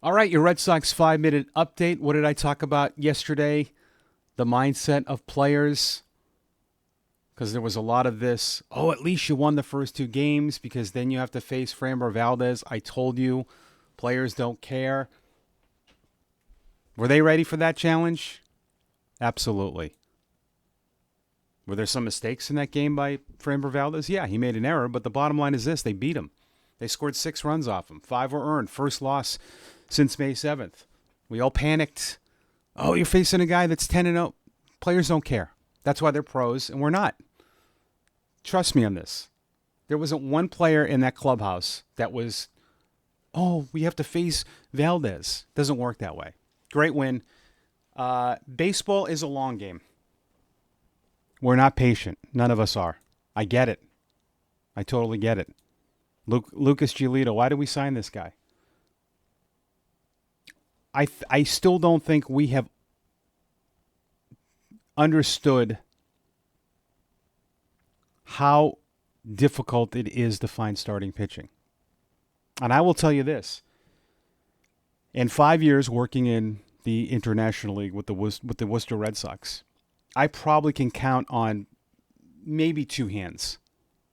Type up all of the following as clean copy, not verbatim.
All right, your Red Sox 5-minute update. What did I talk about yesterday? The mindset of players. Because there was a lot of this, at least you won the first two games because then you have to face Framber Valdez. I told you, players don't care. Were they ready for that challenge? Absolutely. Were there some mistakes in that game by Framber Valdez? Yeah, he made an error, but the bottom line is this. They beat him. They scored 6 runs off him. 5 were earned. First loss since May 7th. We all panicked. Oh, you're facing a guy that's 10-0. Players don't care. That's why they're pros, and we're not. Trust me on this. There wasn't one player in that clubhouse that was, we have to face Valdez. Doesn't work that way. Great win. Baseball is a long game. We're not patient. None of us are. I get it. I totally get it. Lucas Giolito, why did we sign this guy? I still don't think we have understood how difficult it is to find starting pitching. And I will tell you this. In 5 years working in the International League with the Worcester Red Sox, I probably can count on maybe 2 hands.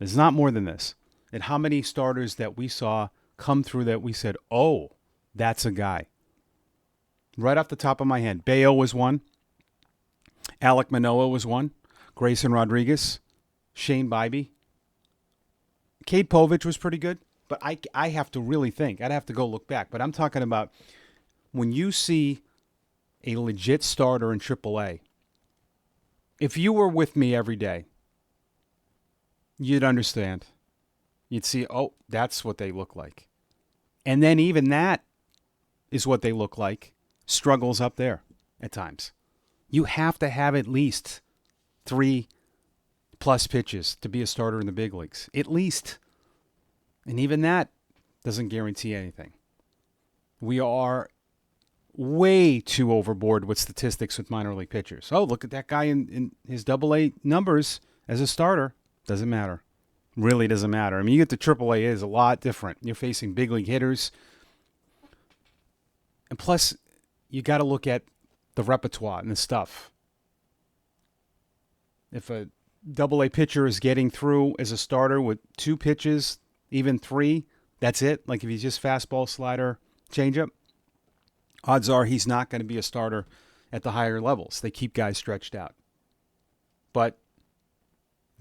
There's not more than this. And how many starters that we saw come through that we said, oh, that's a guy. Right off the top of my head, Bayo was one. Alek Manoah was one. Grayson Rodriguez. Shane Bybee. Cade Povich was pretty good. But I have to really think. I'd have to go look back. But I'm talking about when you see a legit starter in AAA, if you were with me every day, you'd understand. You'd see, that's what they look like. And then even that is what they look like. Struggles up there at times. You have to have at least 3+ pitches to be a starter in the big leagues. At least. And even that doesn't guarantee anything. We are way too overboard with statistics with minor league pitchers. Oh, look at that guy in his AA numbers as a starter. Doesn't matter. Really doesn't matter. I mean, you get to AAA, it is a lot different. You're facing big league hitters. And plus, you got to look at the repertoire and the stuff. If a AA pitcher is getting through as a starter with 2 pitches, even 3, that's it. Like if he's just fastball, slider, changeup, odds are he's not going to be a starter at the higher levels. They keep guys stretched out. But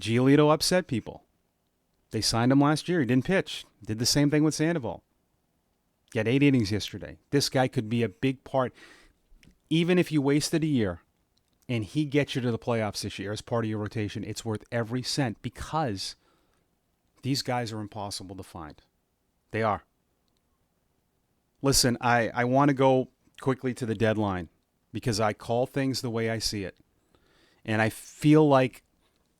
Giolito upset people. They signed him last year. He didn't pitch. Did the same thing with Sandoval. Got 8 innings yesterday. This guy could be a big part. Even if you wasted a year and he gets you to the playoffs this year as part of your rotation, it's worth every cent because these guys are impossible to find. They are. Listen, I want to go quickly to the deadline because I call things the way I see it. And I feel like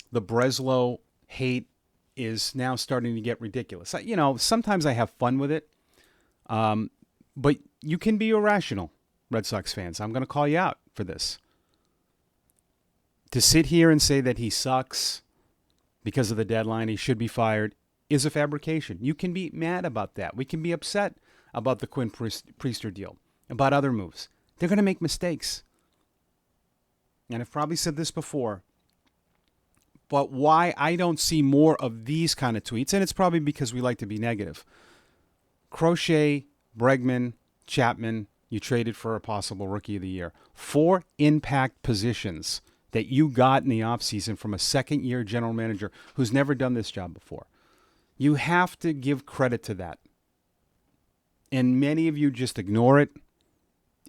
the Breslow hate is now starting to get ridiculous. Sometimes I have fun with it, but you can be irrational, Red Sox fans. I'm going to call you out for this. To sit here and say that he sucks because of the deadline, he should be fired, is a fabrication. You can be mad about that. We can be upset about the Quinn Priester deal, about other moves. They're going to make mistakes. And I've probably said this before, but why I don't see more of these kind of tweets, and it's probably because we like to be negative. Crochet, Bregman, Chapman, you traded for a possible Rookie of the Year. 4 impact positions that you got in the offseason from a second-year general manager who's never done this job before. You have to give credit to that. And many of you just ignore it,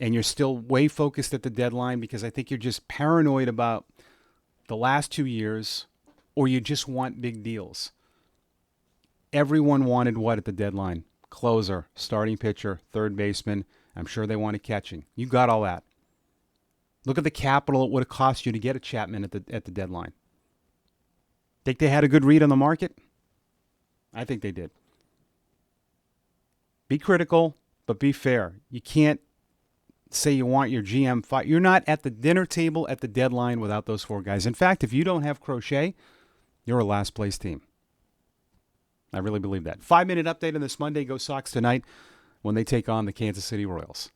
and you're still way focused at the deadline because I think you're just paranoid about the last 2 years, or you just want big deals. Everyone wanted what at the deadline? Closer, starting pitcher, third baseman. I'm sure they wanted catching. You got all that. Look at the capital it would have cost you to get a Chapman at the deadline. Think they had a good read on the market? I think they did. Be critical, but be fair. You can't say you want your GM fired. You're not at the dinner table at the deadline without those 4 guys. In fact, if you don't have Crochet, you're a last place team. I really believe that. 5-minute update on this Monday. Go Sox tonight when they take on the Kansas City Royals.